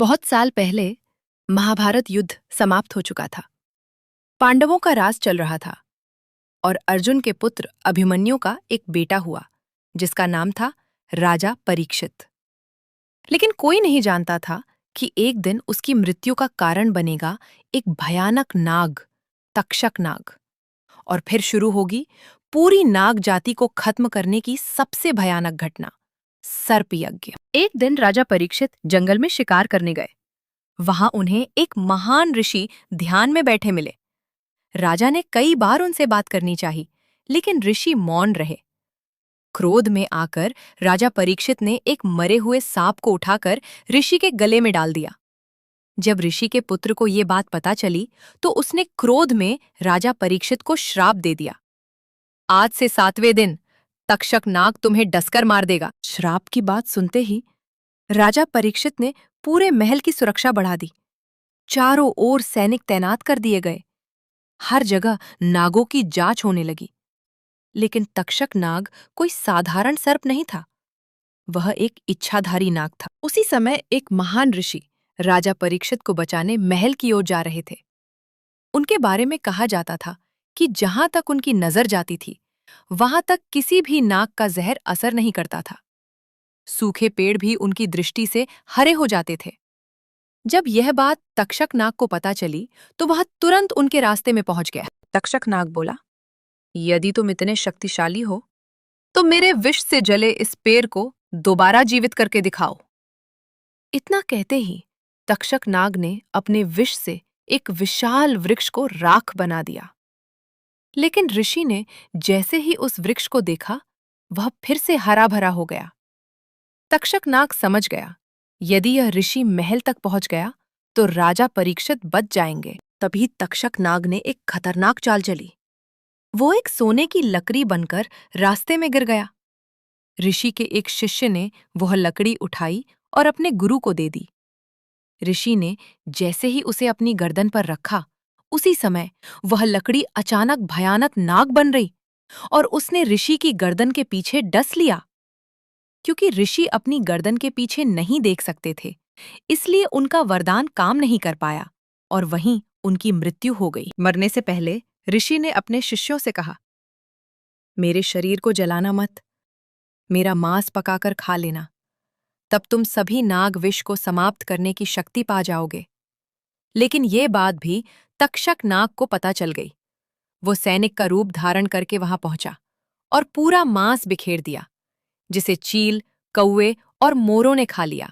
बहुत साल पहले महाभारत युद्ध समाप्त हो चुका था। पांडवों का राज चल रहा था और अर्जुन के पुत्र अभिमन्यु का एक बेटा हुआ जिसका नाम था राजा परीक्षित। लेकिन कोई नहीं जानता था कि एक दिन उसकी मृत्यु का कारण बनेगा एक भयानक नाग, तक्षक नाग। और फिर शुरू होगी पूरी नाग जाति को खत्म करने की सबसे भयानक घटना, सर्प यज्ञ। एक दिन राजा परीक्षित जंगल में शिकार करने गए। वहां उन्हें एक महान ऋषि ध्यान में बैठे मिले। राजा ने कई बार उनसे बात करनी चाही, लेकिन ऋषि मौन रहे। क्रोध में आकर राजा परीक्षित ने एक मरे हुए सांप को उठाकर ऋषि के गले में डाल दिया। जब ऋषि के पुत्र को ये बात पता चली तो उसने क्रोध में राजा परीक्षित को श्राप दे दिया। आज से 7वें दिन तक्षक नाग तुम्हें डसकर मार देगा। श्राप की बात सुनते ही राजा परीक्षित ने पूरे महल की सुरक्षा बढ़ा दी। चारों ओर सैनिक तैनात कर दिए गए। हर जगह नागों की जांच होने लगी। लेकिन तक्षक नाग कोई साधारण सर्प नहीं था, वह एक इच्छाधारी नाग था। उसी समय एक महान ऋषि राजा परीक्षित को बचाने महल की ओर जा रहे थे। उनके बारे में कहा जाता था कि जहां तक उनकी नजर जाती थी वहां तक किसी भी नाग का जहर असर नहीं करता था। सूखे पेड़ भी उनकी दृष्टि से हरे हो जाते थे। जब यह बात तक्षक नाग को पता चली तो वह तुरंत उनके रास्ते में पहुंच गया। तक्षक नाग बोला, यदि तुम इतने शक्तिशाली हो तो मेरे विष से जले इस पेड़ को दोबारा जीवित करके दिखाओ। इतना कहते ही तक्षक नाग ने अपने विष से एक विशाल वृक्ष को राख बना दिया। लेकिन ऋषि ने जैसे ही उस वृक्ष को देखा वह फिर से हरा भरा हो गया। तक्षक नाग समझ गया, यदि यह ऋषि महल तक पहुंच गया तो राजा परीक्षित बच जाएंगे। तभी तक्षक नाग ने एक खतरनाक चाल चली। वो एक सोने की लकड़ी बनकर रास्ते में गिर गया। ऋषि के एक शिष्य ने वह लकड़ी उठाई और अपने गुरु को दे दी। ऋषि ने जैसे ही उसे अपनी गर्दन पर रखा, उसी समय वह लकड़ी अचानक भयानक नाग बन रही और उसने ऋषि की गर्दन के पीछे डस लिया। क्योंकि ऋषि अपनी गर्दन के पीछे नहीं देख सकते थे, इसलिए उनका वरदान काम नहीं कर पाया और वहीं उनकी मृत्यु हो गई। मरने से पहले ऋषि ने अपने शिष्यों से कहा, मेरे शरीर को जलाना मत, मेरा मांस पकाकर खा लेना, तब तुम सभी नाग विष को समाप्त करने की शक्ति पा जाओगे। लेकिन ये बात भी तक्षक नाग को पता चल गई। वो सैनिक का रूप धारण करके वहां पहुंचा और पूरा मांस बिखेर दिया, जिसे चील, कौवे और मोरों ने खा लिया।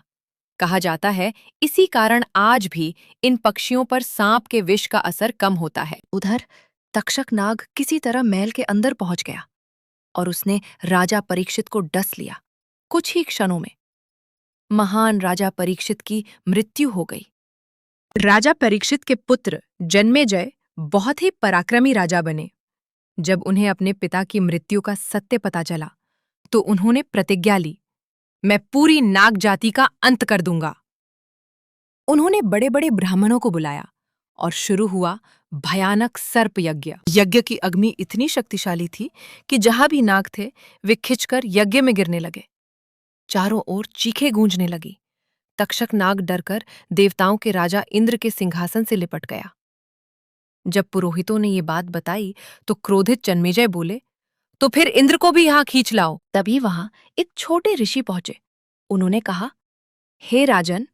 कहा जाता है इसी कारण आज भी इन पक्षियों पर सांप के विष का असर कम होता है। उधर तक्षक नाग किसी तरह महल के अंदर पहुंच गया और उसने राजा परीक्षित को डस लिया। कुछ ही क्षणों में महान राजा परीक्षित की मृत्यु हो गई। राजा परीक्षित के पुत्र जन्मेजय बहुत ही पराक्रमी राजा बने। जब उन्हें अपने पिता की मृत्यु का सत्य पता चला तो उन्होंने प्रतिज्ञा ली, मैं पूरी नाग जाति का अंत कर दूंगा। उन्होंने बड़े बड़े ब्राह्मणों को बुलाया और शुरू हुआ भयानक सर्प यज्ञ। यज्ञ की अग्नि इतनी शक्तिशाली थी कि जहां भी नाग थे वे खिंचकर यज्ञ में गिरने लगे। चारों ओर चीखें गूंजने लगी। तक्षक नाग डरकर देवताओं के राजा इंद्र के सिंहासन से लिपट गया। जब पुरोहितों ने ये बात बताई तो क्रोधित जन्मेजय बोले, तो फिर इंद्र को भी यहां खींच लाओ। तभी वहां एक छोटे ऋषि पहुंचे। उन्होंने कहा, हे राजन,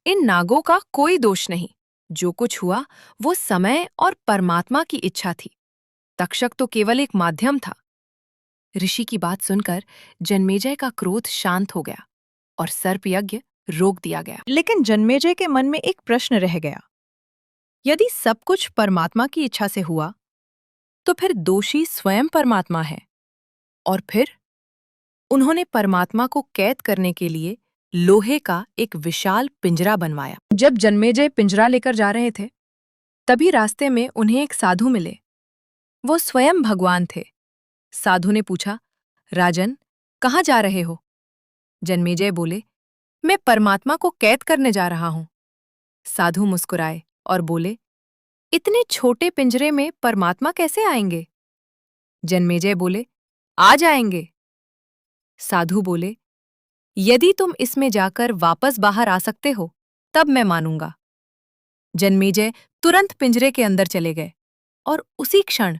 इन नागों का कोई दोष नहीं। जो कुछ हुआ वो समय और परमात्मा की इच्छा थी। तक्षक तो केवल एक माध्यम था। ऋषि की बात सुनकर जन्मेजय का क्रोध शांत हो गया और सर्प यज्ञ रोक दिया गया। लेकिन जन्मेजय के मन में एक प्रश्न रह गया, यदि सब कुछ परमात्मा की इच्छा से हुआ तो फिर दोषी स्वयं परमात्मा है। और फिर उन्होंने परमात्मा को कैद करने के लिए लोहे का एक विशाल पिंजरा बनवाया। जब जन्मेजय पिंजरा लेकर जा रहे थे तभी रास्ते में उन्हें एक साधु मिले। वो स्वयं भगवान थे। साधु ने पूछा, राजन, कहाँ जा रहे हो? जन्मेजय बोले, मैं परमात्मा को कैद करने जा रहा हूं। साधु मुस्कुराए और बोले, इतने छोटे पिंजरे में परमात्मा कैसे आएंगे? जन्मेजय बोले, आ जाएंगे। साधु बोले, यदि तुम इसमें जाकर वापस बाहर आ सकते हो तब मैं मानूंगा। जन्मेजय तुरंत पिंजरे के अंदर चले गए और उसी क्षण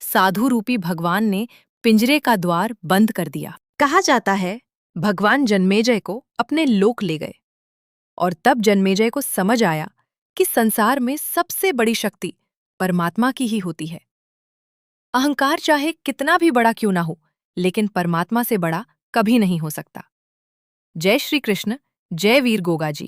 साधु रूपी भगवान ने पिंजरे का द्वार बंद कर दिया। कहा जाता है भगवान जन्मेजय को अपने लोक ले गए और तब जन्मेजय को समझ आया कि संसार में सबसे बड़ी शक्ति परमात्मा की ही होती है। अहंकार चाहे कितना भी बड़ा क्यों ना हो, लेकिन परमात्मा से बड़ा कभी नहीं हो सकता। जय श्री कृष्ण, जय वीर गोगा जी।